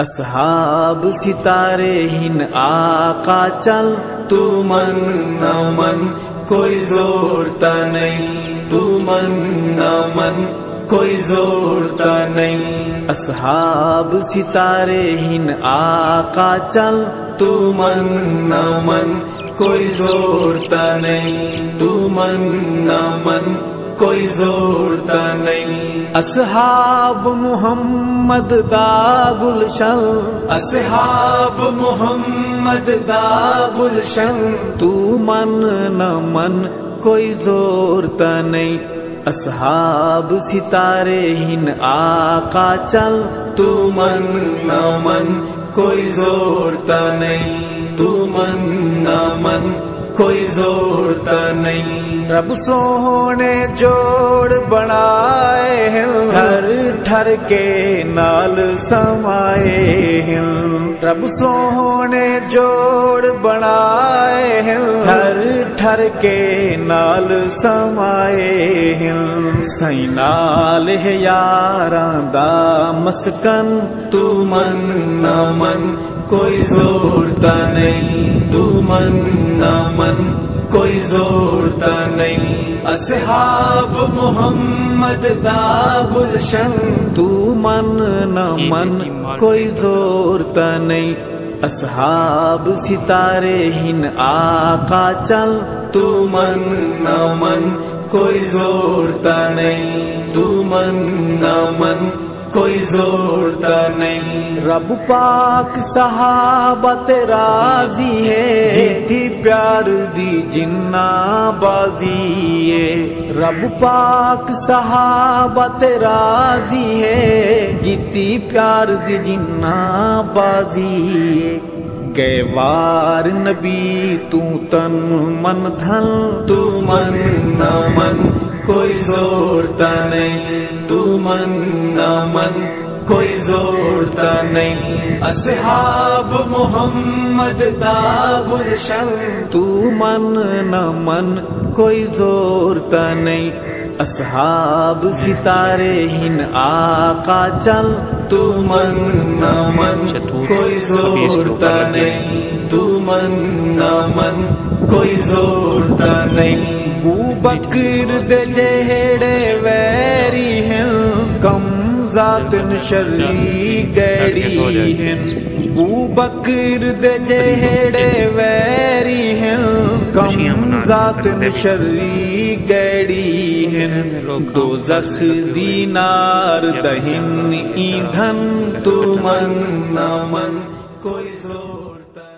اصحاب ستارے ہن آقا چل، تو من نہ من کوئی زورتا نہیں، تو من نہ من کوئی زورتا نہیں۔ اصحاب ستارے ہن آقا چل، تو من نہ من کوئی زورتا نہیں، تو من نہ من کوئی زورتا نہیں۔ اصحاب محمد دا گلشن، اصحاب محمد دا گلشن، تو من نہ من کوئی زورتا نہیں۔ اصحاب ستارے ہن آقا چل، تو من نہ من کوئی زورتا نہیں، تو من نہ من کوئی زورتا نہیں۔ رب سونے جوڑ بنائے ہیں، ٹھر ٹھر کے نال سمائے ہیں۔ رب سونے جوڑ بنائے ہیں، ٹھر ٹھر کے نال سمائے ہیں۔ سائیں نال ہے یاراں دا مسکن، تو من نہ من کوئی زورتا نہیں، تو من نہ من کوئی زورتا نہیں۔ اصحاب محمد دا گلشن، تو من نہ من کوئی زورتا نہیں۔ اصحاب ستارے ہن آقا چل، تو من نہ من کوئی زورتا نہیں، تو من نہ من کوئی زورتا نہیں۔ رب پاک صحابہ تے راضی ہے، تھی پیار دی جنہ بازی ہے۔ رب پاک صحابہ تے راضی ہے، جیتی پیار دی جنہ بازی ہے۔ گئے وار نبی تو تن من دھن، تو من نہ من کوئی زورتا نہیں، تو من نہ من کوئی زورتا نہیں۔ اصحاب محمد دا گلشن، تو من نہ من کوئی زورتا نہیں۔ اصحاب ستارے ہن آقا چل، تو من نہ من کوئی زورتا نہیں، تو من نہ من کوئی زورتا نہیں۔ ابو بکر دے جہڑے ویری ہیں، کم ذاتن شرعی گیڑی ہیں۔ ابو بکر دے جہڑے ویری ہیں، کم ذاتن شرعی گیڑی ہیں۔ دوزخ دی نار دہن ایندھن، تو من نہ من کوئی زورتا